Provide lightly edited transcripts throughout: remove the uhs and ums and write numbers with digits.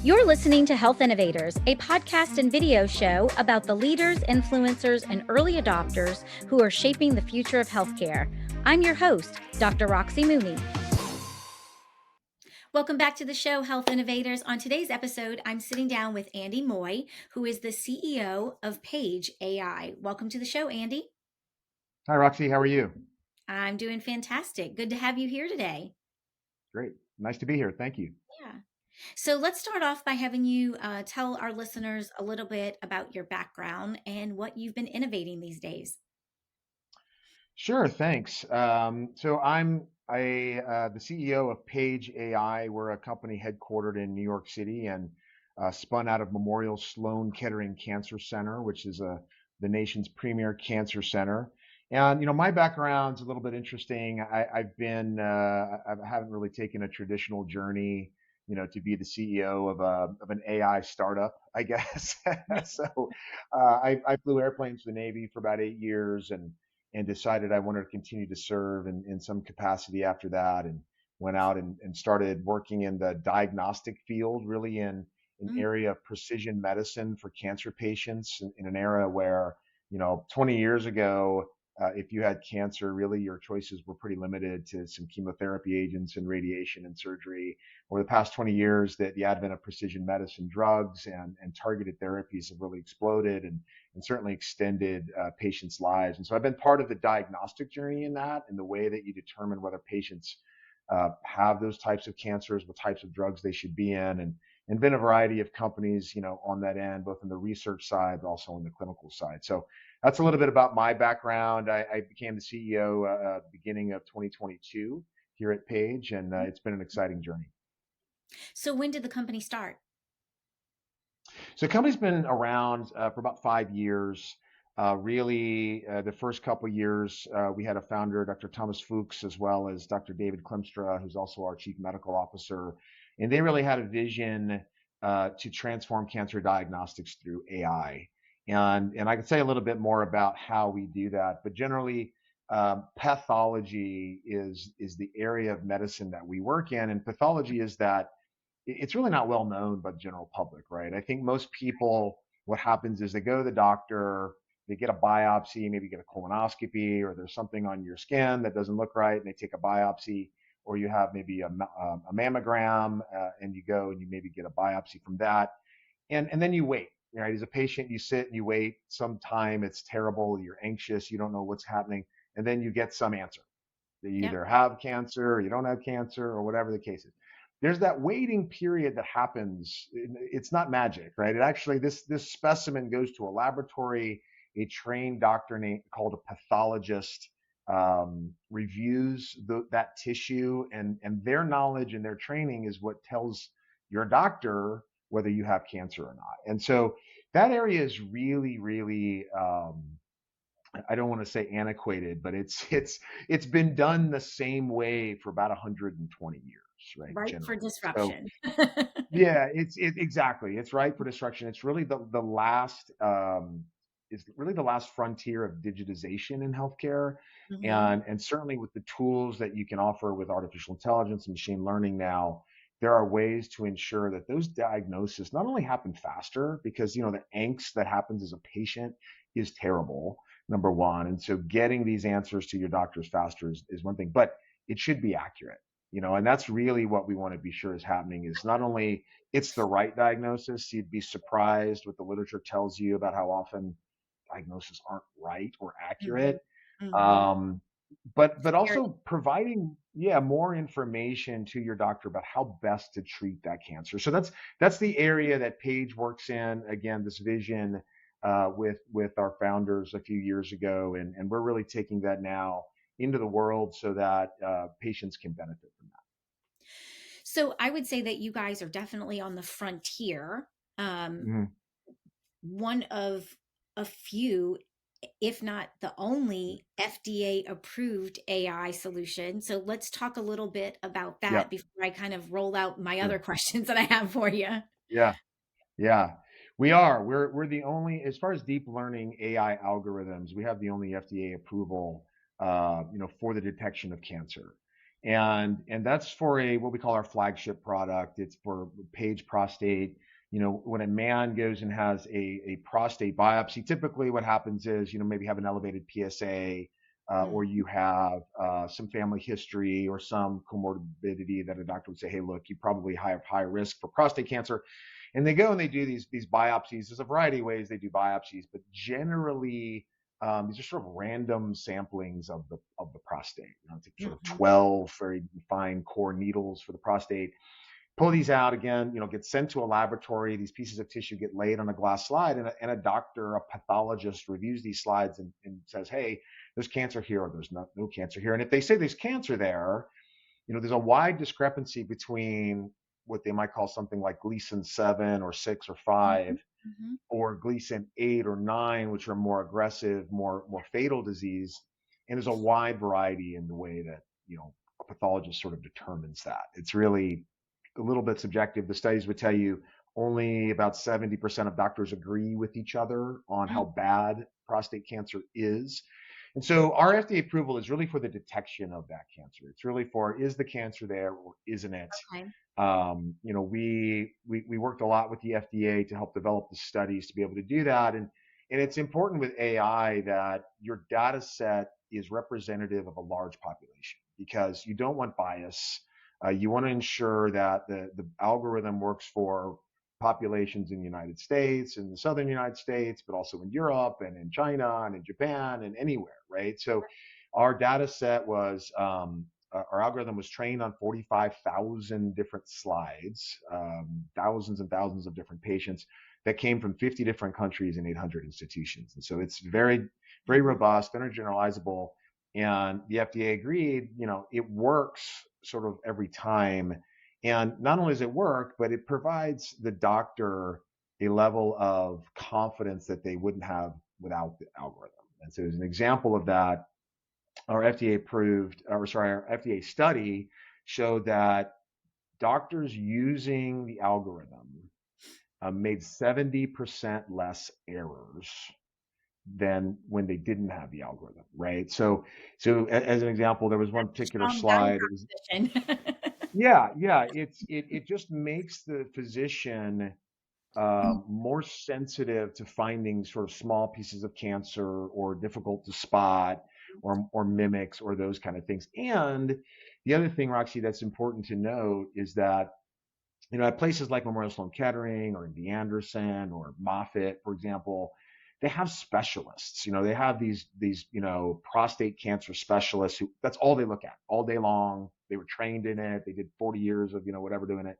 You're listening to Health Innovators, a podcast and video show about the leaders, influencers, and early adopters who are shaping the future of healthcare. I'm your host, Dr. Roxie Mooney. Welcome back to the show, Health Innovators. On today's episode, I'm sitting down with Andy Moye, who is the CEO of Paige AI. Welcome to the show, Andy. Hi, Roxie. How are you? I'm doing fantastic. Good to have you here today. Great. Nice to be here. Thank you. Yeah. So let's start off by having you tell our listeners a little bit about your background and what you've been innovating these days. Sure. Thanks. So I'm the CEO of Paige AI. We're a company headquartered in New York City and spun out of Memorial Sloan Kettering Cancer Center, which is the nation's premier cancer center. And my background's a little bit interesting. I haven't really taken a traditional journey, to be the CEO of an AI startup, I guess. So I flew airplanes for the Navy for about 8 years and decided I wanted to continue to serve in some capacity after that, and went out and started working in the diagnostic field, really in an Mm, area of precision medicine for cancer patients in an era where, 20 years ago, if you had cancer, really your choices were pretty limited to some chemotherapy agents and radiation and surgery. Over the past 20 years, the advent of precision medicine drugs and targeted therapies have really exploded and certainly extended patients' lives. And so I've been part of the diagnostic journey in that, and the way that you determine whether patients have those types of cancers, what types of drugs they should be in, and been a variety of companies, on that end, both on the research side, but also on the clinical side. So that's a little bit about my background. I became the CEO beginning of 2022 here at Page, and mm. it's been an exciting journey. So when did the company start? So the company's been around for about 5 years. Really, the first couple of years, we had a founder, Dr. Thomas Fuchs, as well as Dr. David Klimstra, who's also our chief medical officer. And they really had a vision to transform cancer diagnostics through AI. And I can say a little bit more about how we do that. But generally, pathology is the area of medicine that we work in. And pathology is that it's really not well known by the general public, right? I think most people, what happens is they go to the doctor, they get a biopsy, maybe get a colonoscopy, or there's something on your skin that doesn't look right, and they take a biopsy, or you have maybe a mammogram, and you go and you maybe get a biopsy from that, and then you wait. Right, as a patient, you sit and you wait. Sometime it's terrible, you're anxious, you don't know what's happening, and then you get some answer. You Yep. either have cancer or you don't have cancer or whatever the case is. There's that waiting period that happens. It's not magic, right? It actually, this specimen goes to a laboratory. A trained doctor called a pathologist reviews that tissue, and their knowledge and their training is what tells your doctor whether you have cancer or not. And so that area is really, really I don't want to say antiquated, but it's been done the same way for about 120 years, right? Ripe for Generally. So disruption. yeah, exactly. It's right for destruction. It's really the last is really the last frontier of digitization in healthcare, Hmm. and certainly with the tools that you can offer with artificial intelligence and machine learning now, there are ways to ensure that those diagnoses not only happen faster, because the angst that happens as a patient is terrible, number one, and so getting these answers to your doctors faster is one thing, but it should be accurate. And that's really what we want to be sure is happening, is not only it's the right diagnosis. You'd be surprised what the literature tells you about how often diagnoses aren't right or Hmm. accurate. Hmm. Um, but Very. also providing, yeah, more information to your doctor about how best to treat that cancer. So that's the area that Paige works in. Again, this vision with our founders a few years ago, and we're really taking that now into the world so that patients can benefit from that. So I would say that you guys are definitely on the frontier. Um, Mhm. one of a few, if not the only FDA approved AI solution. So let's talk a little bit about Yeah, that before I kind of roll out my other sure. questions that I have for you. Yeah. Yeah, we are. We're the only, as far as deep learning AI algorithms, we have the only FDA approval, for the detection of cancer. And that's for a what we call our flagship product. It's for Paige Prostate. When a man goes and has a prostate biopsy, typically what happens is, maybe have an elevated PSA, or Mm, you have some family history or some comorbidity that a doctor would say, hey, look, you probably have high risk for prostate cancer. And they go and they do these biopsies. There's a variety of ways they do biopsies, but generally these are sort of random samplings of the prostate. Take sort of mhm, 12 very fine core needles for the prostate. Pull these out again, get sent to a laboratory. These pieces of tissue get laid on a glass slide, and a doctor, a pathologist, reviews these slides and says, "Hey, there's cancer here, or there's no cancer here." And if they say there's cancer there, there's a wide discrepancy between what they might call something like Gleason 7 or 6 or mhm, 5 mhm. or Gleason 8 or 9, which are more aggressive, more fatal disease. And there's a wide variety in the way that, a pathologist sort of determines that. It's really a little bit subjective. The studies would tell you only about 70% of doctors agree with each other on Mm, how bad prostate cancer is. And so our FDA approval is really for the detection of that cancer. It's really for, is the cancer there or isn't it? okay. We worked a lot with the FDA to help develop the studies to be able to do that. And it's important with AI that your data set is representative of a large population because you don't want bias. You want to ensure that the algorithm works for populations in the United States, in the southern United States, but also in Europe and in China and in Japan and anywhere, right? So our data set was our algorithm was trained on 45,000 different slides, thousands and thousands of different patients that came from 50 different countries and 800 institutions. And so it's very, very Mhm. robust, very generalizable. And the FDA agreed, it works sort of every time. And not only does it work, but it provides the doctor a level of confidence that they wouldn't have without the algorithm. And so as an example of that, our FDA approved, or sorry, our FDA study showed that doctors using the algorithm made 70% less errors than when they didn't have the algorithm, right? So as an example, there was one That's a particular strong value slide. It was, proposition. yeah. It just makes the physician Mm, more sensitive to finding sort of small pieces of cancer or difficult to spot or mimics or those kind of things. And the other thing, Roxy, that's important to note is that at places like Memorial Sloan Kettering or MD Anderson or Moffitt, for example, they have specialists. They have these prostate cancer specialists who that's all they look at all day long. They were trained in it. They did 40 years of whatever doing it.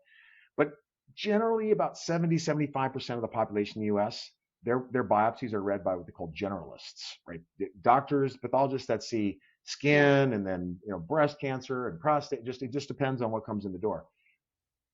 But generally, about 70-75% of the population in the U.S., their biopsies are read by what they call generalists, right? Doctors, pathologists that see yeah. skin and then breast cancer and prostate. It just depends on what comes in the door.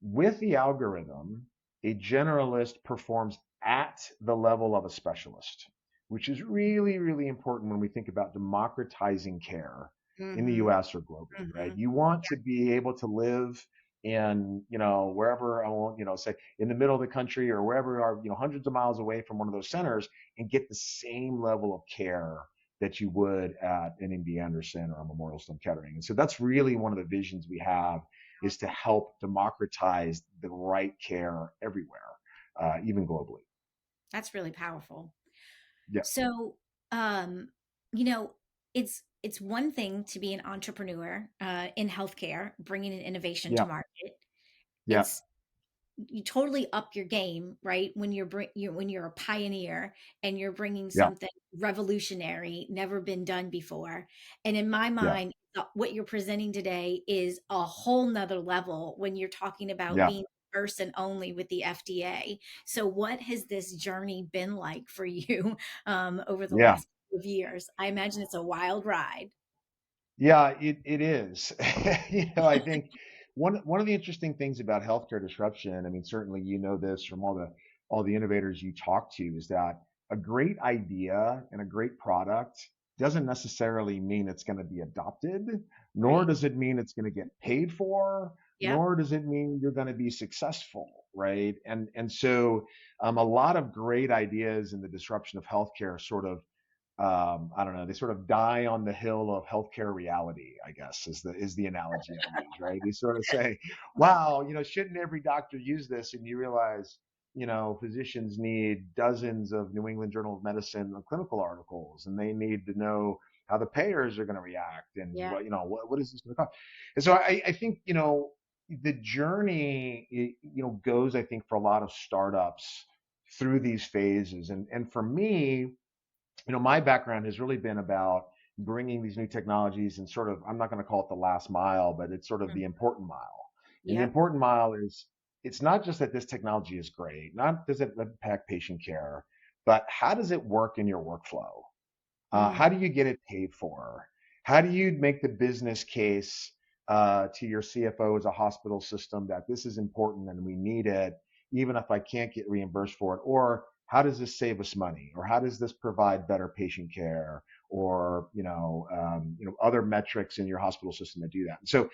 With the algorithm, a generalist performs at the level of a specialist, which is really, really important when we think about democratizing care in the Mhm, US or globally, right? mhm. You want to be able to live in, wherever I want, say in the middle of the country or wherever are, hundreds of miles away from one of those centers and get the same level of care that you would at an MD Anderson or a Memorial Sloan Kettering. And so that's really one of the visions we have is to help democratize the right care everywhere, even globally. That's really powerful. Yeah, So, um, you know, it's one thing to be an entrepreneur in healthcare, bringing an innovation to yeah, market. yeah, It's you totally up your game, right? When when you're a pioneer and you're bringing yeah, something revolutionary, never been done before. And in my yeah, mind, what you're presenting today is a whole nother level when you're talking about yeah, being first and only with the FDA. So, what has this journey been like for you over the yeah. last couple of years? I imagine it's a wild ride. Yeah, it is. I think one of the interesting things about healthcare disruption, I mean, certainly this from all the innovators you talk to, is that a great idea and a great product doesn't necessarily mean it's going to be adopted, nor Right. does it mean it's going to get paid for, Yep. nor does it mean you're going to be successful, right? And so a lot of great ideas in the disruption of healthcare sort of I don't know, they sort of die on the hill of healthcare reality, I guess is the analogy I use, right? They sort of say, wow, shouldn't every doctor use this? And you realize, physicians need dozens of New England Journal of Medicine clinical articles, and they need to know how the payers are going to react, and Yeah. what is this going to cost? And so I think, the journey, goes, I think, for a lot of startups through these phases. And for me, my background has really been about bringing these new technologies and sort of, I'm not going to call it the last mile, but it's sort of the Mhm. important mile. And the Yep. important mile is, it's not just that this technology is great, not does it impact patient care, but how does it work in your workflow? How Mm. do you get it paid for? How do you make the business case to your CFO as a hospital system that this is important and we need it, even if I can't get reimbursed for it? Or how does this save us money? Or how does this provide better patient care? Or other metrics in your hospital system that do that. And so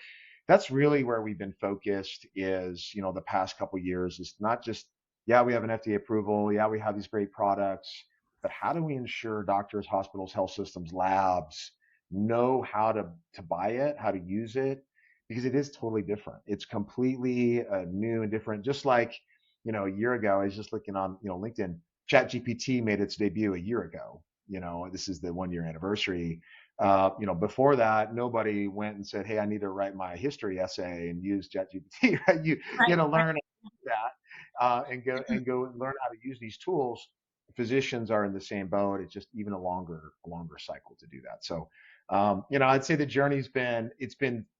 that's really where we've been focused. Is the past couple of years is not just, yeah, we have an FDA approval, yeah, we have these great products, but how do we ensure doctors, hospitals, health systems, labs know how to buy it, how to use it? Because it is totally different. It's completely new and different. Just like, a year ago, I was just looking on, LinkedIn. ChatGPT made its debut a year ago. This is the 1 year anniversary. Before that, nobody went and said, "Hey, I need to write my history essay and use ChatGPT." Right? You Right. know, Right. learn that and go and learn how to use these tools. Physicians are in the same boat. It's just even a longer cycle to do that. So, I'd say the journey's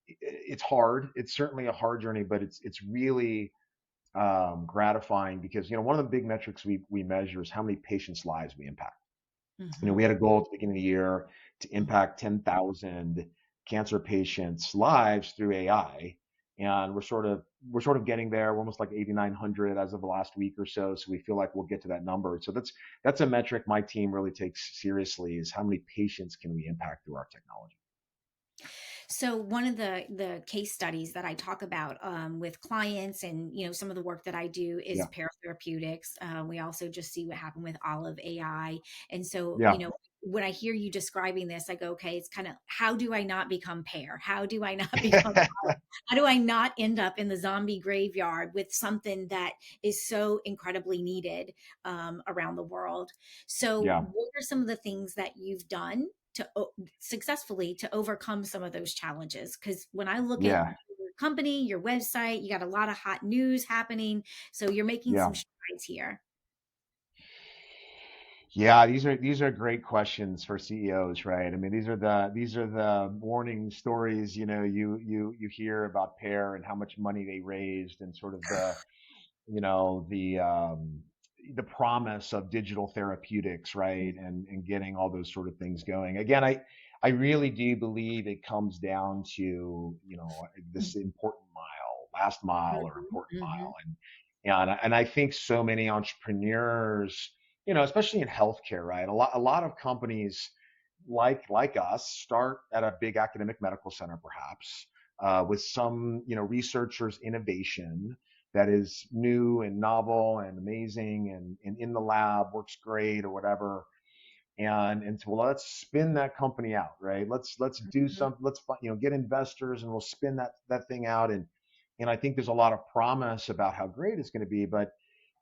it's hard. It's certainly a hard journey, but it's really gratifying because one of the big metrics we measure is how many patients' lives we impact. We Mhm. had a goal at the beginning of the year to impact 10,000 cancer patients' lives through AI. And we're sort of getting there. We're almost like 8,900 as of the last week or so. So we feel like we'll get to that number. So that's a metric my team really takes seriously, is how many patients can we impact through our technology. So one of the case studies that I talk about with clients, and some of the work that I do, is Yeah. paratherapeutics. We also just see what happened with Olive AI, and so Yeah. when I hear you describing this, I go, okay, it's kind of, how do I not become Pear? How do I not become Olive? How do I not end up in the zombie graveyard with something that is so incredibly needed around the world? So, Yeah. what are some of the things that you've done successfully to overcome some of those challenges? Because when I look at Yeah. your company, your website, you got a lot of hot news happening. So you're making Yeah. some strides here. Yeah, these are great questions for CEOs, right? I mean, these are the warning stories, you hear about Pear and how much money they raised, and sort of you know, the um, the promise of digital therapeutics, right? And getting all those sort of things going. Again, I really do believe it comes down to, this important mile, last mile or Mhm, important mhm, mile. And I think so many entrepreneurs, especially in healthcare, right? A lot of companies like us start at a big academic medical center, perhaps, with some, researchers' innovation that is new and novel and amazing, and in the lab works great or whatever. And so, well, let's spin that company out, right? Let's do mhm. some, get investors, and we'll spin that thing out. And I think there's a lot of promise about how great it's going to be, but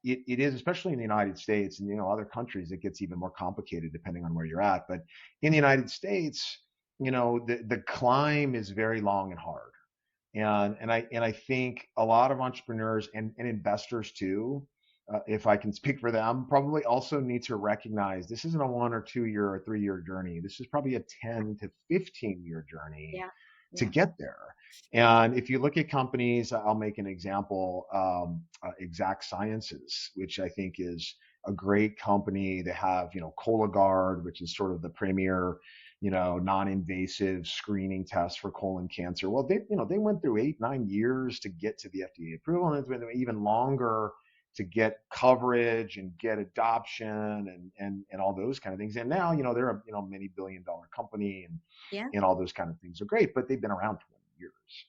it is, especially in the United States, and other countries, it gets even more complicated depending on where you're at. But in the United States, the climb is very long and hard. And I think a lot of entrepreneurs and investors too, if I can speak for them, probably also need to recognize this isn't a 1 or 2 year or 3 year journey. This is probably a 10 to 15-year journey Yeah. to Yeah. get there. And if you look at companies, I'll make an example, Exact Sciences, which I think is a great company. They have, Cologuard, which is sort of the premier, non-invasive screening test for colon cancer. Well, they went through 8, 9 years to get to the FDA approval, and it's been even longer to get coverage and get adoption and all those kind of things. And now, they're a many billion-dollar company, Yeah. and all those kind of things are great, but they've been around 20 years.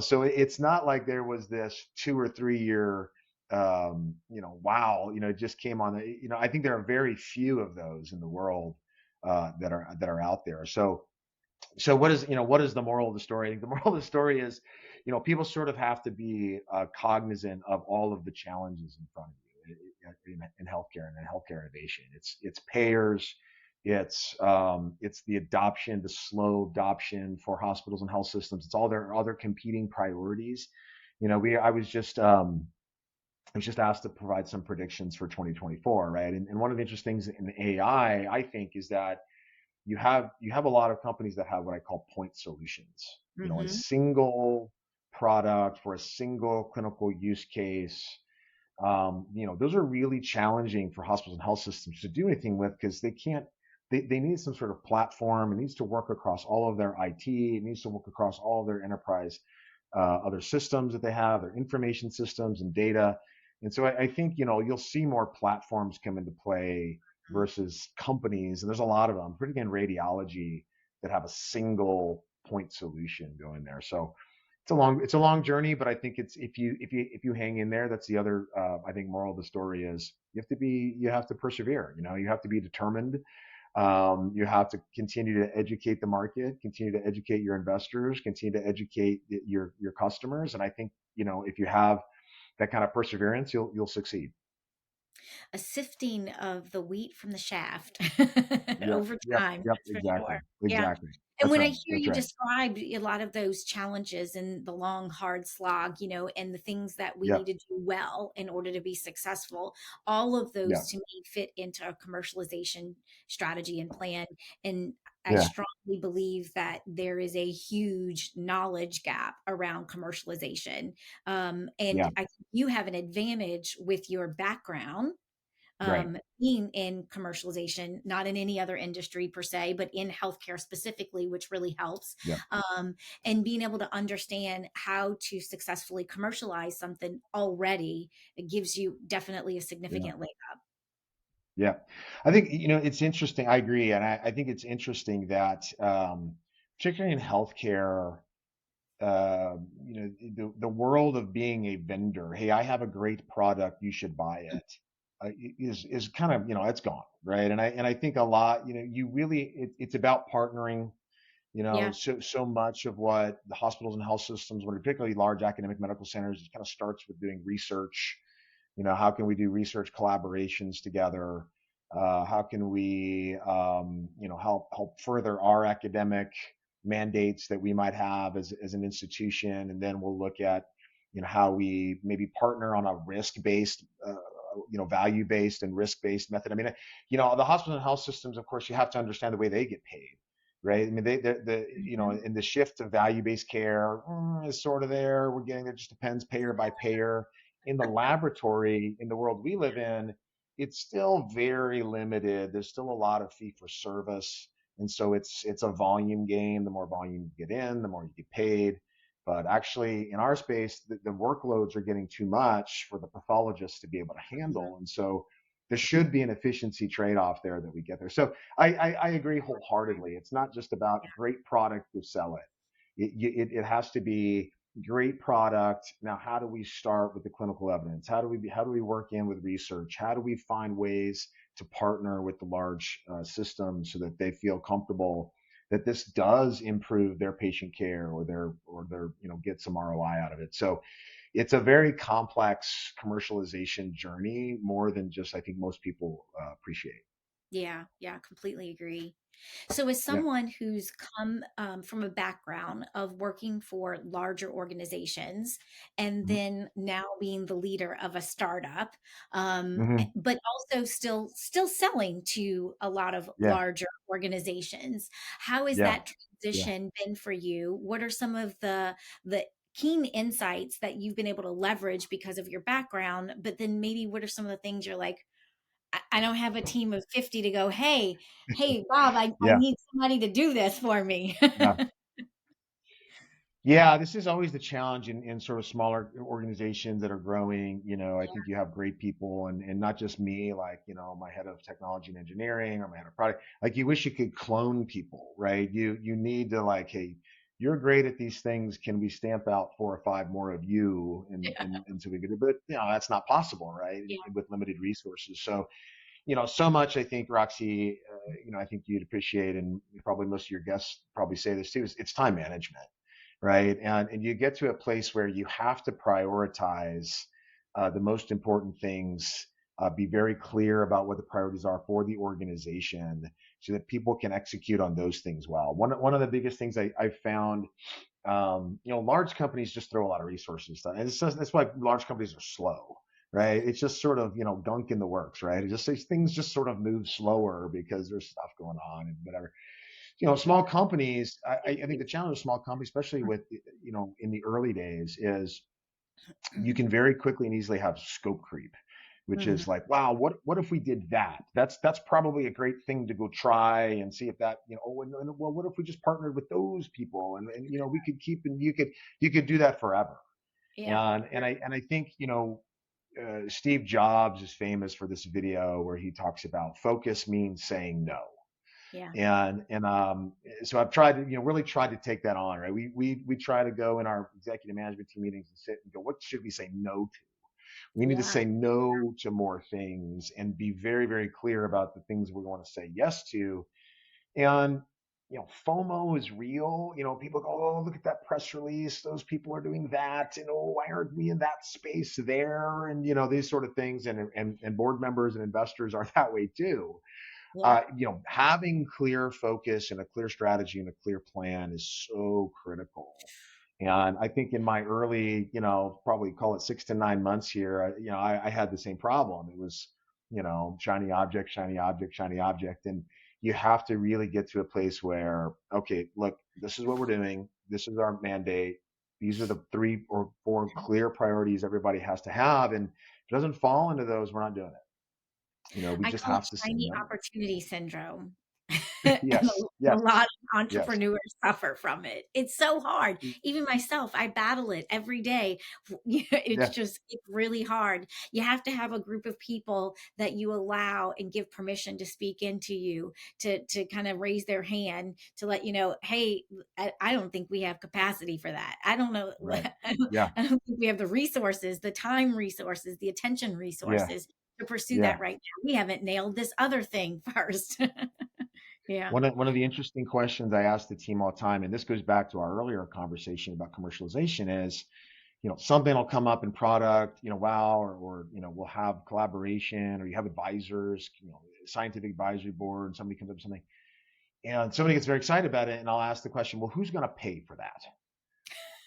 So it's not like there was this 2 or 3 year, wow, it just came on. I think there are very few of those in the world, that are out there. So what is the moral of the story? I think the moral of the story is, people sort of have to be cognizant of all of the challenges in front of you in healthcare and in healthcare innovation. It's payers, it's the adoption, the slow adoption for hospitals and health systems. It's all their other competing priorities. We I was just asked to provide some predictions for 2024, right? And one of the interesting things in AI, I think, is that you have a lot of companies that have what I call point solutions. A Hmm. single product for a single clinical use case. Those are really challenging for hospitals and health systems to do anything with, because they can't. They need some sort of platform. It needs to work across all of their IT. It needs to work across all of their enterprise other systems that they have, their information systems and data. And so I think you'll see more platforms come into play versus companies, and there's a lot of them, particularly in radiology, that have a single point solution going there. So it's a long journey, but I think it's if you hang in there, that's the other I think moral of the story is you have to persevere. You have to be determined. You have to continue to educate the market, continue to educate your investors, continue to educate your customers, and I think if you have that kind of perseverance, you'll succeed. A sifting of the wheat from the shaft Yep, over yep, time, yep, that's for exactly, sure. Yeah. exactly. And That's when I right, hear that's you right. describe a lot of those challenges and the long, hard slog, and the things that we need Yep, to do well in order to be successful, all of those yeah, to me fit into a commercialization strategy and plan. And I yeah, strongly believe that there is a huge knowledge gap around commercialization. And yeah, I think you have an advantage with your background, right, being in commercialization, not in any other industry per se, but in healthcare specifically, which really helps. yeah, And being able to understand how to successfully commercialize something already, it gives you definitely a yeah, significant leg up. yeah. I think it's interesting. I agree, and I think it's interesting that particularly in healthcare, the world of being a vendor. Hey, I have a great product. You should buy it. Is kind of it's gone, right? And I think a lot. You really it's about partnering. Yeah. So much of what the hospitals and health systems, when particularly large academic medical centers, it kind of starts with doing research. How can we do research collaborations together? How can we, help further our academic mandates that we might have as an institution, and then we'll look at, how we maybe partner on a risk-based, value-based and risk-based method. I mean, the hospitals and health systems, of course, you have to understand the way they get paid, right? I mean, Mhm. in the shift to value-based care is sort of there. We're getting it just depends payer by payer. In the laboratory, in the world we live in, it's still very limited. There's still a lot of fee for service. And so it's a volume game. The more volume you get in, the more you get paid. But actually, in our space, the workloads are getting too much for the pathologists to be able to Mhm. handle. And so there should be an efficiency trade-off there that we get there. So I agree wholeheartedly. It's not just about great product to sell it. It has to be great product. Now, how do we start with the clinical evidence? How do we work in with research? How do we find ways to partner with the large systems so that they feel comfortable that this does improve their patient care, or their get some ROI out of it. So it's a very complex commercialization journey, more than just I think most people appreciate. Yeah, yeah, completely agree. So, as Yeah. someone who's come from a background of working for larger organizations and Mhm. then now being the leader of a startup, Mhm. but also still selling to a lot of Yeah. larger organizations, how has Yeah. that Yeah. transition been for you? What are some of the keen insights that you've been able to leverage because of your background? But then maybe what are some of the things you're like, I don't have a team of 50 to go, hey, Bob, I Yeah. need somebody to do this for me. Yeah. Yeah, this is always the challenge in sort of smaller organizations that are growing. I think you have great people, and not just me, like, my head of technology and engineering or my head of product. Like, you wish you could clone people, right? You need to, like, hey, you're great at these things. Can we stamp out 4 or 5 more of you? And Yeah, so we could, but that's not possible, right? yeah, With limited resources. So so much I think, Roxy, I think you'd appreciate, and probably most of your guests probably say this too, is it's time management, right? And you get to a place where you have to prioritize the most important things, be very clear about what the priorities are for the organization so that people can execute on those things well. One of the biggest things I found, large companies just throw a lot of resources, and that's why large companies are slow, right? It's just sort of, gunk in the works, right? It just these things just sort of move slower because there's stuff going on and whatever. Yeah. Small companies, I think the challenge of small companies, especially with, in the early days, is you can very quickly and easily have scope creep, which Mhm. is like, wow, what if we did that? That's probably a great thing to go try and see if that, well, what if we just partnered with those people, and we could keep, and you could do that forever. Yeah. And I think, Steve Jobs is famous for this video where he talks about focus means saying no. Yeah. And so I've tried to, really tried to take that on, right? We try to go in our executive management team meetings and sit and go, what should we say no to? We need to Yeah. say no to more things and be very, very clear about the things we want to say yes to. And FOMO is real. People go, oh, look at that press release. Those people are doing that. And oh, why aren't we in that space there? And these sort of things. And board members and investors are that way too. Yeah. Having clear focus and a clear strategy and a clear plan is so critical. And I think in my early, probably call it 6 to 9 months here, I had the same problem. It was, shiny object, shiny object, shiny object. And you have to really get to a place where, okay, look, this is what we're doing. This is our mandate. These are the 3 or 4 clear priorities everybody has to have. And if it doesn't fall into those, we're not doing it. We I just call it have to say shiny no. opportunity syndrome. And Yes, a yes, lot of yes. entrepreneurs suffer from it. It's so hard. Even myself, I battle it every day. It's Yeah, just, it's really hard. You have to have a group of people that you allow and give permission to speak into you, to kind of raise their hand to let you know, hey, I don't think we have capacity for that. I don't know. right. Yeah, I don't think we have the resources, the time resources, the attention yeah, resources to pursue yeah. that right now. We haven't nailed this other thing first. Yeah. One of the interesting questions I ask the team all the time, and this goes back to our earlier conversation about commercialization, is, something will come up in product, wow, or we'll have collaboration, or you have advisors, scientific advisory board, and somebody comes up with something, and somebody gets very excited about it, and I'll ask the question, well, who's going to pay for that?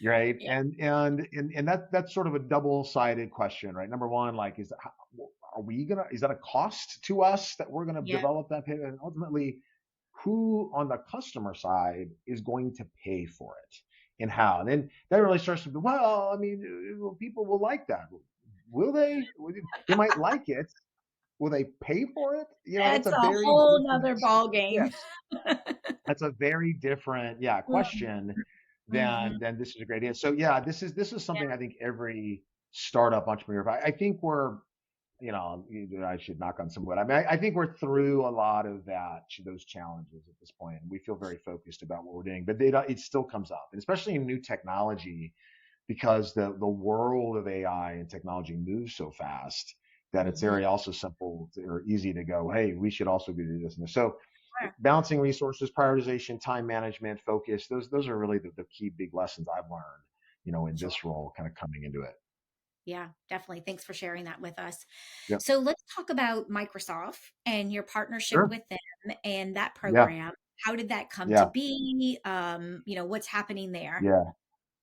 Right? Yeah. And that's sort of a double-sided question, right? Number one, like, is that a cost to us that we're going to Yeah. develop that pay? And ultimately, who on the customer side is going to pay for it and how? And then that really starts to be, well, I mean, people will like that. Will they? They might like it. Will they pay for it? That's That's a a very whole different, nother ball game. yes, that's a very different, yeah, question Mhm. than this is a great idea. So yeah, this is Yeah. something I think every startup entrepreneur, I think we're, I should knock on some wood. I mean, I think we're through a lot of those challenges at this point, and we feel very focused about what we're doing. But it still comes up, and especially in new technology, because the world of AI and technology moves so fast that it's Mhm. very also simple or easy to go, hey, we should also do this and this. So Sure. balancing resources, prioritization, time management, focus, those are really the key big lessons I've learned, in Sure. this role, kind of coming into it. Yeah, definitely. Thanks for sharing that with us. Yeah. So let's talk about Microsoft and your partnership Sure. with them and that Yeah. program. How did that come to Yeah. be? What's happening there? Yeah.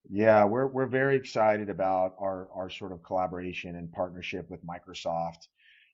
Yeah, we're very excited about our sort of collaboration and partnership with Microsoft.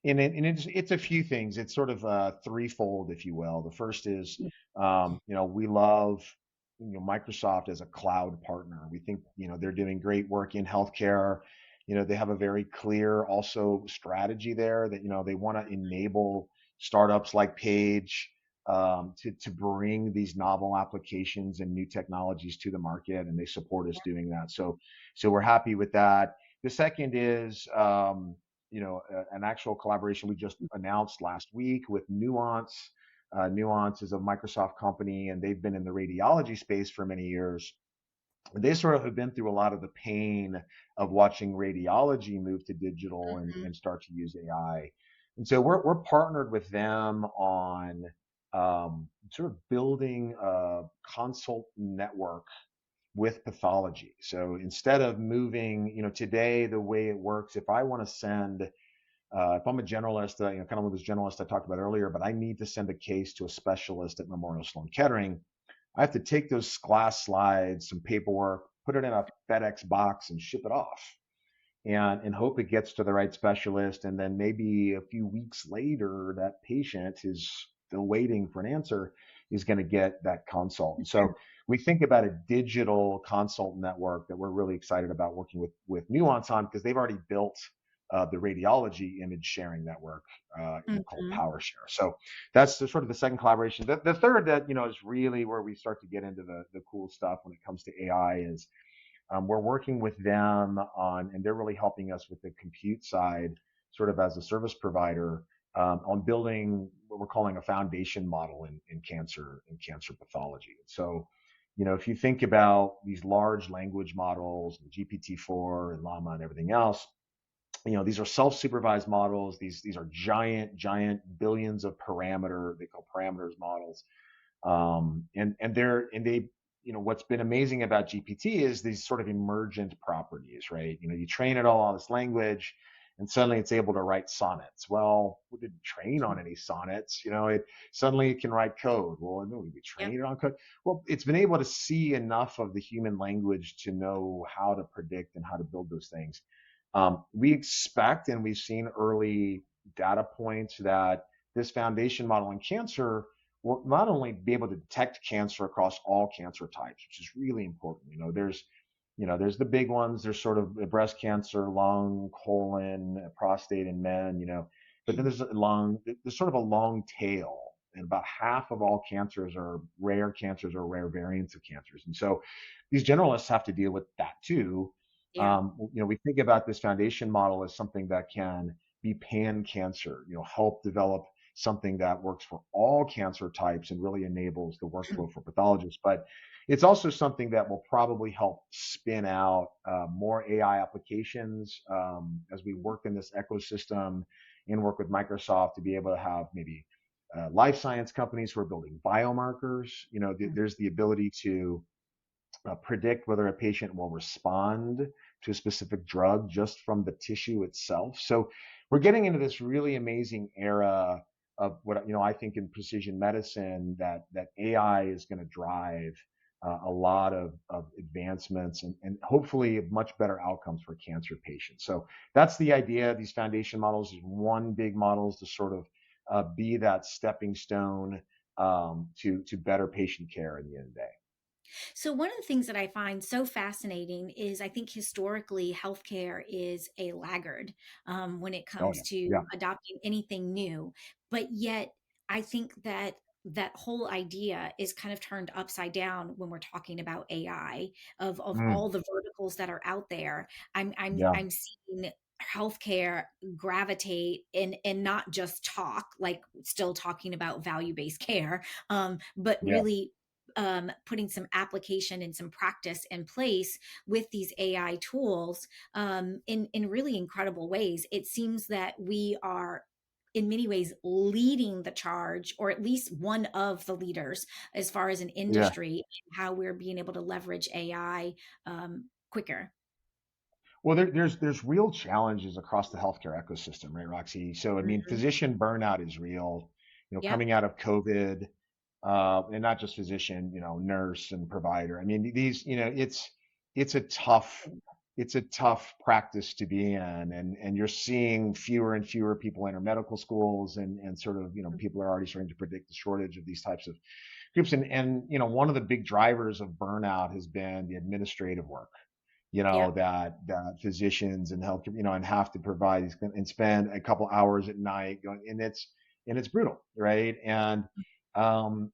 And it's a few things. It's sort of threefold, if you will. The first is, we love, Microsoft as a cloud partner. We think, they're doing great work in healthcare. They have a very clear also strategy there that, they want to enable startups like Paige, to bring these novel applications and new technologies to the market, and they support us doing that. So we're happy with that. The second is, an actual collaboration we just announced last week with Nuance. Nuance is a Microsoft company, and they've been in the radiology space for many years. They sort of have been through a lot of the pain of watching radiology move to digital and Mhm. start to use AI. And so we're partnered with them on sort of building a consult network with pathology. So instead of moving, today the way it works, if I want to send, if I'm a generalist, kind of one of those generalists I talked about earlier, but I need to send a case to a specialist at Memorial Sloan Kettering, I have to take those glass slides, some paperwork, put it in a FedEx box, and ship it off, and hope it gets to the right specialist. And then maybe a few weeks later, that patient is still waiting for an answer, is going to get that consult. And so we think about a digital consult network that we're really excited about working with Nuance on, because they've already built the radiology image sharing network, called Mhm. PowerShare. So that's sort of the second collaboration. The third that is really where we start to get into the cool stuff when it comes to AI is, we're working with them on, and they're really helping us with the compute side, sort of as a service provider, on building what we're calling a foundation model in cancer pathology. So, if you think about these large language models, GPT-4 and Llama and everything else, these are self-supervised models. These are giant billions of parameter, they call parameters models, and they, what's been amazing about GPT is these sort of emergent properties, right? You train it all on this language, and suddenly it's able to write sonnets. Well, we didn't train on any sonnets. It suddenly can write code. Well, no, we Yep. trained it on code. Well, it's been able to see enough of the human language to know how to predict and how to build those things. We expect, and we've seen early data points, that this foundation model in cancer will not only be able to detect cancer across all cancer types, which is really important. There's the big ones. There's sort of breast cancer, lung, colon, prostate in men. But then there's sort of a long tail, and about half of all cancers are rare cancers or rare variants of cancers. And so these generalists have to deal with that too. Yeah. We think about this foundation model as something that can be pan cancer, help develop something that works for all cancer types and really enables the workflow for pathologists. But it's also something that will probably help spin out more AI applications, as we work in this ecosystem and work with Microsoft to be able to have maybe life science companies who are building biomarkers. There's the ability to predict whether a patient will respond to a specific drug just from the tissue itself. So we're getting into this really amazing era of what I think in precision medicine, that AI is going to drive a lot of advancements, and hopefully much better outcomes for cancer patients. So that's the idea. These foundation models is one big models to sort of be that stepping stone, to better patient care in the end of the day. So, one of the things that I find so fascinating is I think historically healthcare is a laggard when it Oh comes yeah, to yeah. adopting anything new. But yet, I think that that whole idea is kind of turned upside down when we're talking about AI, of Mm, all the verticals that are out there. yeah, I'm seeing healthcare gravitate and not just talk, like still talking about value-based care, but yeah. really putting some application and some practice in place with these AI tools in really incredible ways. It seems that we are in many ways leading the charge, or at least one of the leaders as far as an Yeah. industry, and how we're being able to leverage AI quicker. Well, there's real challenges across the healthcare ecosystem, right, Roxy? So, I mean, Mhm. physician burnout is real. Yep. Coming out of COVID, and not just physician, nurse and provider. I mean, these, it's a tough, it's a tough practice to be in, and you're seeing fewer and fewer people enter medical schools, and sort of, people are already starting to predict the shortage of these types of groups, and one of the big drivers of burnout has been the administrative work, Yep. that physicians and health, and have to provide and spend a couple hours at night going, and it's brutal, right? And um,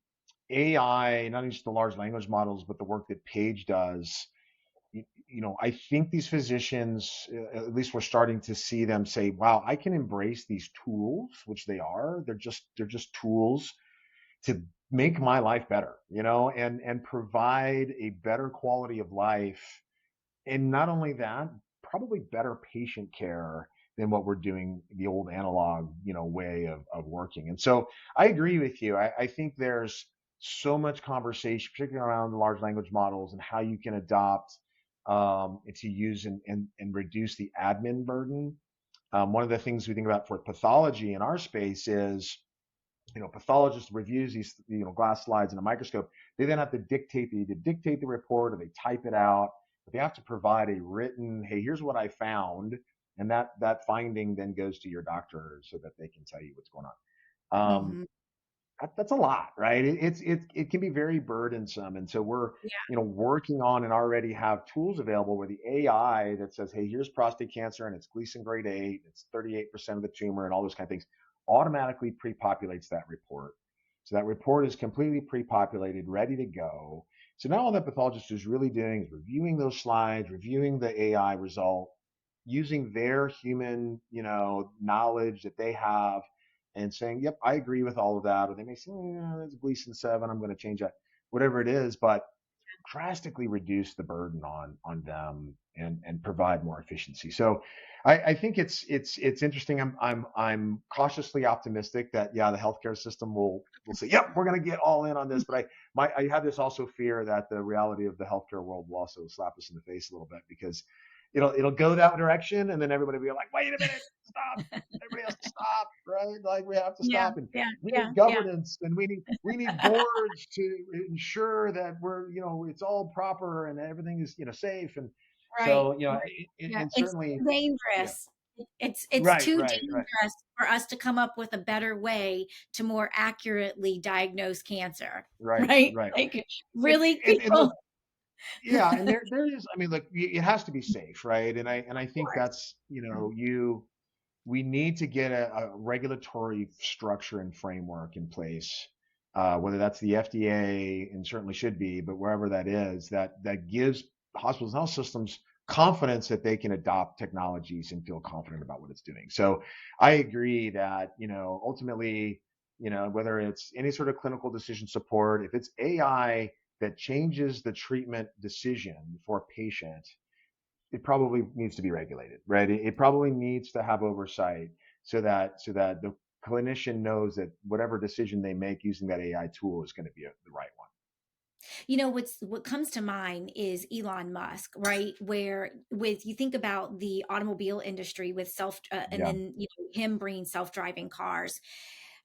AI, not just the large language models, but the work that Paige does, I think these physicians, at least we're starting to see them say, wow, I can embrace these tools, which they are. They're just tools to make my life better, and provide a better quality of life, and not only that, probably better patient care than what we're doing the old analog, way of working. And so I agree with you. I think there's so much conversation, particularly around the large language models and how you can adopt and to use and reduce the admin burden. One of the things we think about for pathology in our space is, pathologists reviews these, glass slides in a microscope. They then have to dictate the report, or they type it out. But they have to provide a written, hey, here's what I found, and that finding then goes to your doctor so that they can tell you what's going on. Hmm. That's a lot, right? It can be very burdensome, and so we're Yeah. working on and already have tools available where the AI that says, "Hey, here's prostate cancer, and it's Gleason grade 8, it's 38% of the tumor, and all those kind of things," automatically pre-populates that report. So that report is completely pre-populated, ready to go. So now all that pathologist is really doing is reviewing those slides, reviewing the AI result, using their human, knowledge that they have and saying, "Yep, I agree with all of that." Or they may say, "Yeah, that's Gleason 7. I'm going to change that," whatever it is, but drastically reduce the burden on them and provide more efficiency. So I think it's interesting. I'm cautiously optimistic that, yeah, the healthcare system will say, "Yep, we're going to get all in on this." But I have this also fear that the reality of the healthcare world will also slap us in the face a little bit, because it'll go that direction, and then everybody will be like, "Wait a minute, stop." Everybody has to stop, right? Like, we have to Yeah. stop, and Yeah. we Yeah. need Yeah. governance, and we need boards to ensure that we're, it's all proper and everything is, safe. And Right. so, Right. Yeah. and It's certainly, too yeah, dangerous. It's right, too right, right, dangerous for us to come up with a better way to more accurately diagnose cancer. right, Right? right. Like, And, really, and look, people? yeah, and there is, I mean, look, it has to be safe, right? And I Of think course. that's, we need to get a regulatory structure and framework in place, whether that's the FDA, and certainly should be, but wherever that is, that gives hospitals and health systems confidence that they can adopt technologies and feel confident about what it's doing. So I agree that, ultimately, whether it's any sort of clinical decision support, if it's AI that changes the treatment decision for a patient, it probably needs to be regulated, right? It probably needs to have oversight so that the clinician knows that whatever decision they make using that AI tool is going to be the right one. What comes to mind is Elon Musk, right? Where with you think about the automobile industry with and Yeah, then him bringing self-driving cars.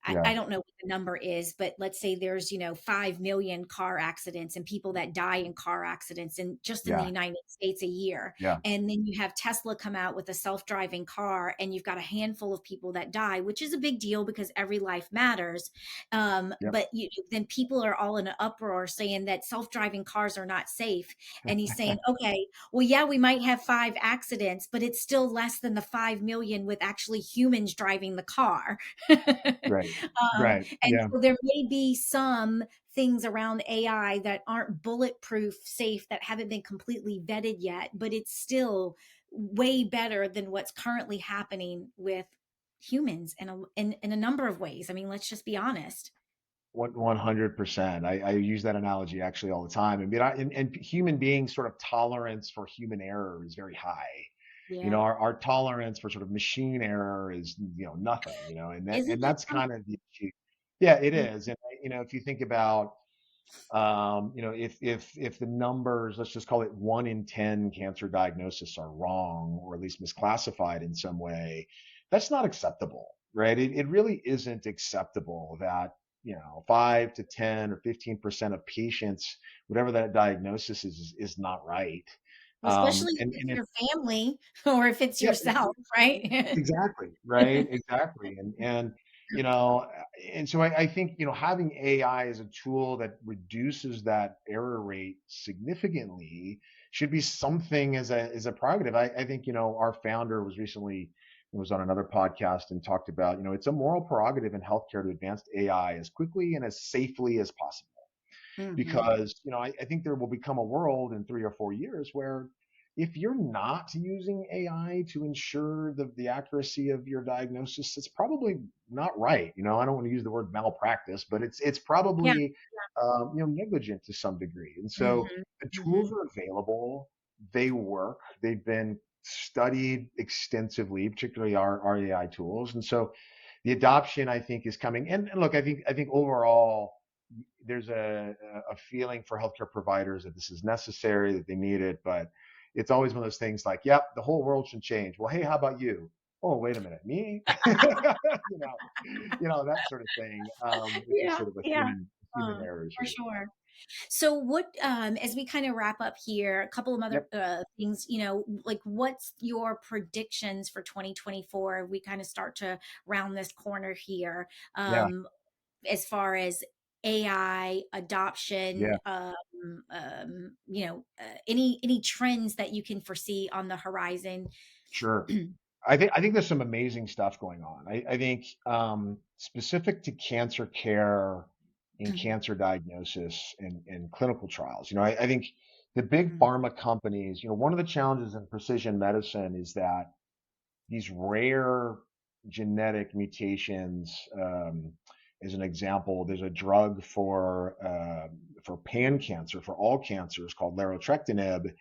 yeah, I don't know what the number is, but let's say there's 5 million car accidents and people that die in car accidents, and just in the yeah, United States a year. yeah, And then you have Tesla come out with a self-driving car, and you've got a handful of people that die, which is a big deal because every life matters. yep, But then people are all in an uproar saying that self-driving cars are not safe. And he's saying, okay, well, yeah, we might have 5 accidents, but it's still less than the 5 million with actually humans driving the car. right, right, And yeah. so there may be some things around AI that aren't bulletproof safe, that haven't been completely vetted yet, but it's still way better than what's currently happening with humans in a number of ways. I mean, let's just be honest. 100%. I use that analogy actually all the time. And human beings' sort of tolerance for human error is very high. Yeah. Our tolerance for sort of machine error is, nothing, and Isn't it that's kind something? of the issue. Yeah, it Mm. is. And if you think about, if the numbers, let's just call it 1 in 10 cancer diagnoses are wrong, or at least misclassified in some way, that's not acceptable, right? It really isn't acceptable that, 5 to 10 or 15% of patients, whatever that diagnosis is not right. Especially if And it's it, your family or if it's yeah, yourself, right? exactly, right, exactly. You know, and so I think, having AI as a tool that reduces that error rate significantly should be something as a prerogative. I think, our founder was on another podcast and talked about, it's a moral prerogative in healthcare to advance AI as quickly and as safely as possible, Hmm. because I think there will become a world in 3 or 4 years where, if you're not using AI to ensure the accuracy of your diagnosis, it's probably not right. I don't want to use the word malpractice, but it's Yeah. probably negligent to some degree. And so Hmm. the Hmm. tools are available, they work, they've been studied extensively, particularly our AI tools. And so the adoption, I think, is coming. And look, I think overall there's a feeling for healthcare providers that this is necessary, that they need it, but it's always one of those things like, yep, the whole world should change. Well, hey, how about you? Oh, wait a minute, me? you know, that sort of thing, which is Yeah, sort of a yeah, human error for issue. sure. So what, as we kind of wrap up here, a couple of other Yep. things, like what's your predictions for 2024? We kind of start to round this corner here. Yeah. As far as AI Yeah. adoption, any trends that you can foresee on the horizon? Sure. I think there's some amazing stuff going on. I think specific to cancer care and cancer diagnosis and clinical trials. I think the big pharma companies. One of the challenges in precision medicine is that these rare genetic mutations. As an example, there's a drug for pan cancer, for all cancers, called larotrectinib.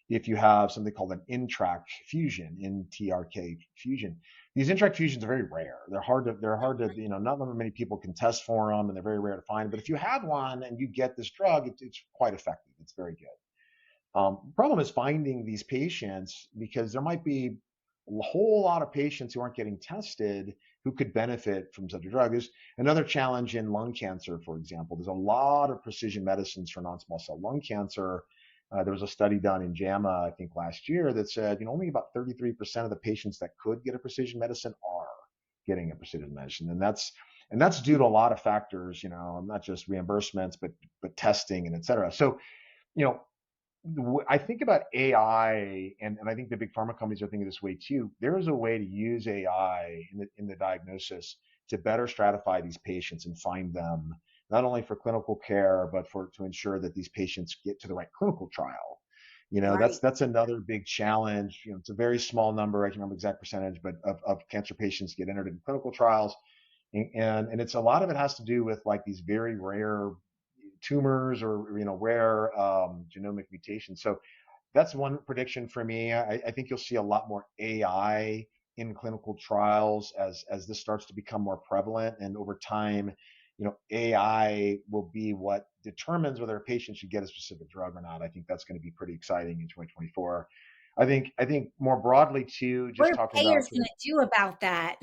If you have something called an NTRK fusion, NTRK fusion, these NTRK fusions are very rare. They're hard to, not many people can test for them, and they're very rare to find. But if you have one and you get this drug, it's quite effective. It's very good. Problem is finding these patients, because there might be a whole lot of patients who aren't getting tested who could benefit from such a drug. There's another challenge in lung cancer, for example. There's a lot of precision medicines for non-small cell lung cancer. There was a study done in JAMA, I think last year, that said only about 33% of the patients that could get a precision medicine are getting a precision medicine, and that's due to a lot of factors, not just reimbursements, but testing and et cetera. So, you know, I think about AI, and I think the big pharma companies are thinking this way too. There is a way to use AI in the diagnosis to better stratify these patients and find them not only for clinical care, but to ensure that these patients get to the right clinical trial. That's Right. that's another big challenge. It's a very small number. I can't remember the exact percentage, but of cancer patients get entered in clinical trials, and it's a lot of it has to do with like these very rare tumors, or rare genomic mutations. So that's one prediction for me. I think you'll see a lot more AI in clinical trials as this starts to become more prevalent, and over time, AI will be what determines whether a patient should get a specific drug or not. I think that's going to be pretty exciting in 2024. I think more broadly too, What just are talking about payers sort going of to do about that?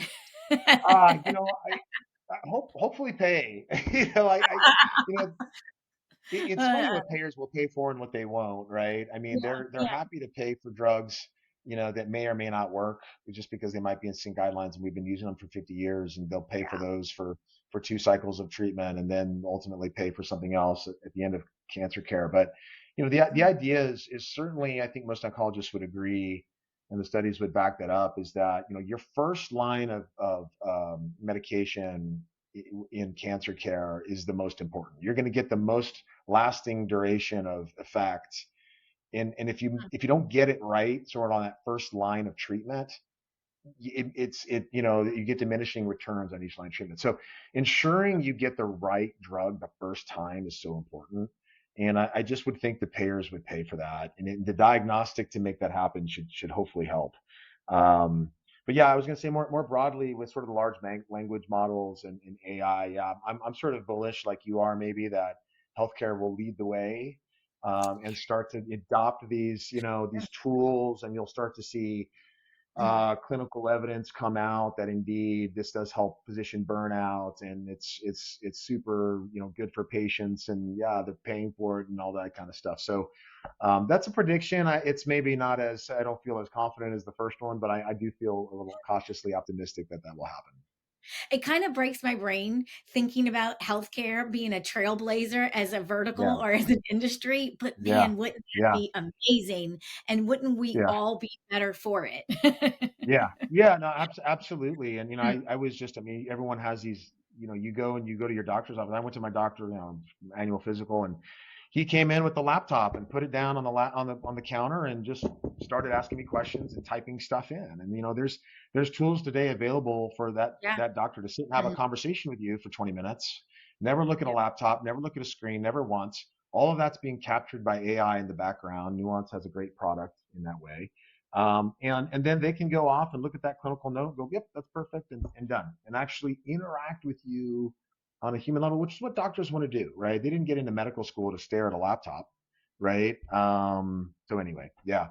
hopefully pay. It's Uh, funny what payers will pay for and what they won't, right? I mean, yeah, they're yeah, happy to pay for drugs, that may or may not work, just because they might be in sync guidelines and we've been using them for 50 years, and they'll pay for yeah. those for 2 cycles of treatment, and then ultimately pay for something else at the end of cancer care. But the idea is certainly, I think most oncologists would agree, and the studies would back that up, is that your first line of medication in cancer care is the most important. You're going to get the most lasting duration of effect. And if you don't get it right, sort of on that first line of treatment, you get diminishing returns on each line of treatment. So ensuring you get the right drug the first time is so important. And I just would think the payers would pay for that, and the diagnostic to make that happen should hopefully help. Um, but yeah, I was going to say more broadly with sort of the large language models and AI. Yeah, I'm sort of bullish like you are, maybe, that healthcare will lead the way, and start to adopt these tools, and you'll start to see clinical evidence come out that indeed this does help physician burnout, and it's super good for patients, and yeah, they're paying for it and all that kind of stuff. So that's a prediction. It's maybe not as, I don't feel as confident as the first one, but I do feel a little cautiously optimistic that that will happen. It kind of breaks my brain thinking about healthcare being a trailblazer as a vertical Yeah, or as an industry, but yeah, man, wouldn't that yeah, be amazing? And wouldn't we yeah. all be better for it? Yeah, yeah, no, absolutely. And I was just, I mean, everyone has these, you go to your doctor's office. I went to my doctor, annual physical, and he came in with the laptop and put it down on the counter, and just started asking me questions and typing stuff in. And there's tools today available for that Yeah. that doctor to sit and have a conversation with you for 20 minutes. Never look at a Yep. laptop, never look at a screen, never once. All of that's being captured by AI in the background. Nuance has a great product in that way. And then they can go off and look at that clinical note, go, yep, that's perfect, and done, and actually interact with you on a human level, which is what doctors want to do, right? They didn't get into medical school to stare at a laptop, right? So anyway, yeah.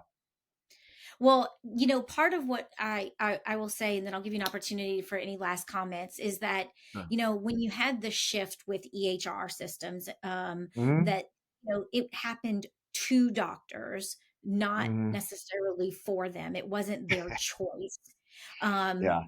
Well, you know, part of what I will say, and then I'll give you an opportunity for any last comments, is that, Sure. you know, when you had the shift with EHR systems, Hmm. that, you know, it happened to doctors, not Hmm. necessarily for them. It wasn't their choice. Yeah.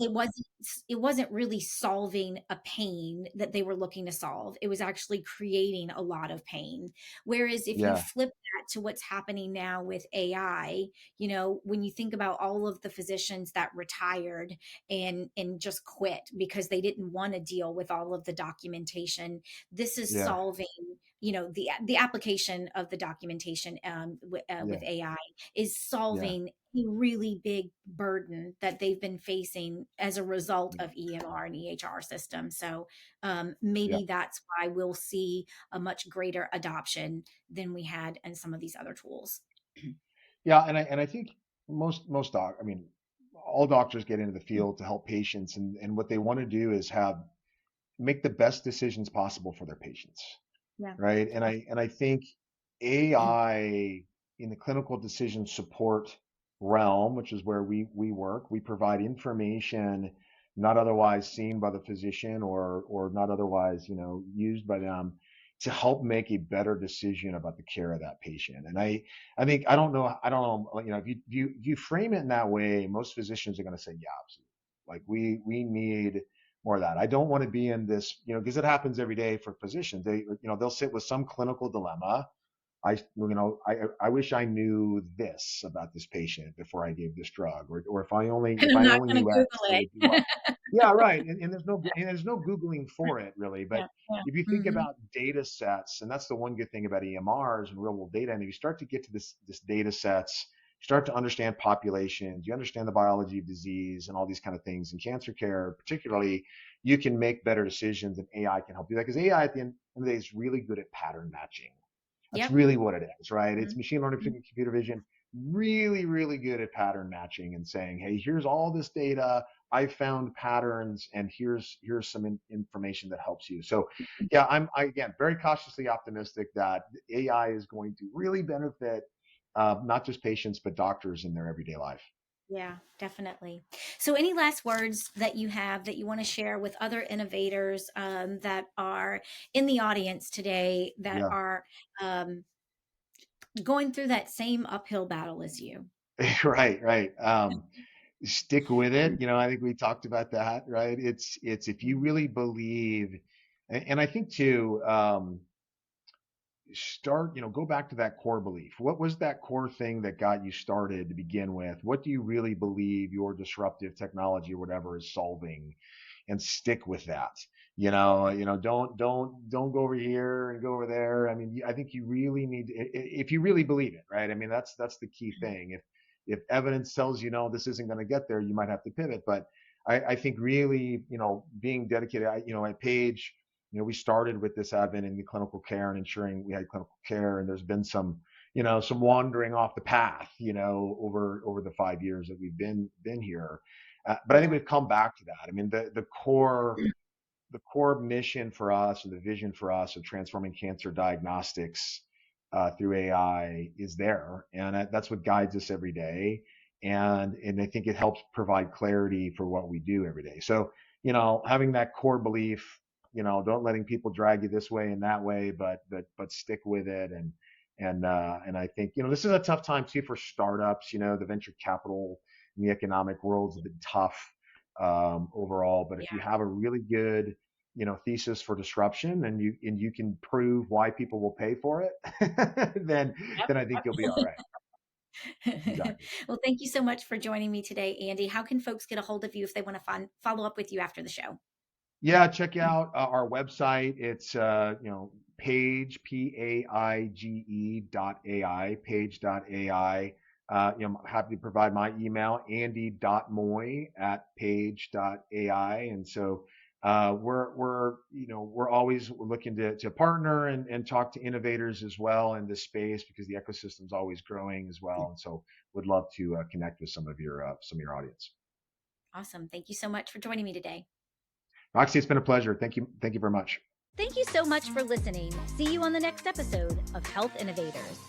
It wasn't really solving a pain that they were looking to solve. It was actually creating a lot of pain. Whereas if you Yeah. flip that to what's happening now with AI, you know, when you think about all of the physicians that retired and just quit because they didn't want to deal with all of the documentation, this is Yeah. solving, you know, the application of the documentation Yeah. with AI is Yeah. solving a really big burden that they've been facing as a result Yeah. of EMR and EHR systems. So Yeah. maybe that's why we'll see a much greater adoption than we had in some of these other tools. Yeah. And I think I mean, all doctors get into the field to help patients, and what they want to do is have make the best decisions possible for their patients, Yeah. right? And I think AI in the clinical decision support realm, which is where we work, we provide information not otherwise seen by the physician, or not otherwise, used by them, to help make a better decision about the care of that patient. And I think I don't know, if you frame it in that way, most physicians are going to say, yeah, absolutely. Like we need more of that. I don't want to be in this, because it happens every day for physicians. They'll sit with some clinical dilemma. I wish I knew this about this patient before I gave this drug, or And if I'm I not only going to knew X, Google it it. would do Y. Yeah, right. And there's no Googling for it really. But Yeah, yeah. if you think Mhm. about data sets, and that's the one good thing about EMRs and real world data, and if you start to get to this data sets, you start to understand populations, you understand the biology of disease and all these kind of things in cancer care, particularly, you can make better decisions, and AI can help do that, because AI at the end of the day is really good at pattern matching. That's Yep. really what it is, right? It's Mhm. machine learning, Mhm. particularly computer vision, really, really good at pattern matching and saying, hey, here's all this data. I found patterns, and here's some information that helps you. So, yeah, again very cautiously optimistic that AI is going to really benefit not just patients but doctors in their everyday life. Yeah, definitely. So, any last words that you have that you want to share with other innovators that are in the audience today that Yeah, are um, going through that same uphill battle as you? right, right. Stick with it. I think we talked about that, right? It's if you really believe, and I think too, go back to that core belief. What was that core thing that got you started to begin with? What do you really believe your disruptive technology or whatever is solving? And stick with that. Don't go over here and go over there. I mean, I think you really need if you really believe it, right? I mean, that's the key thing. If evidence tells you no, this isn't going to get there, you might have to pivot. But I think really, being dedicated. At Paige, we started with this advent in the clinical care and ensuring we had clinical care, and there's been some wandering off the path, over the 5 years that we've been here. But I think Yeah. we've come back to that. I mean, the core mission for us, and the vision for us of transforming cancer diagnostics through AI is there, and that's what guides us every day. And I think it helps provide clarity for what we do every day. So, having that core belief, don't letting people drag you this way and that way, but stick with it. And I think this is a tough time too for startups. The venture capital and the economic world's been tough overall. But if you Yeah. have a really good thesis for disruption, and you can prove why people will pay for it, then Yep. then I think you'll be all right. Yep. Exactly. Well, thank you so much for joining me today, Andy. How can folks get a hold of you if they want to follow up with you after the show? Yeah, check out our website. It's Paige Paige.ai, Paige.ai. I'm happy to provide my email, andy.moye@paige.ai. And so we're always looking to partner and talk to innovators as well in this space because the ecosystem's always growing as well. And so would love to connect with some of your audience. Awesome. Thank you so much for joining me today. Roxy, it's been a pleasure. Thank you. Thank you very much. Thank you so much for listening. See you on the next episode of Health Innovators.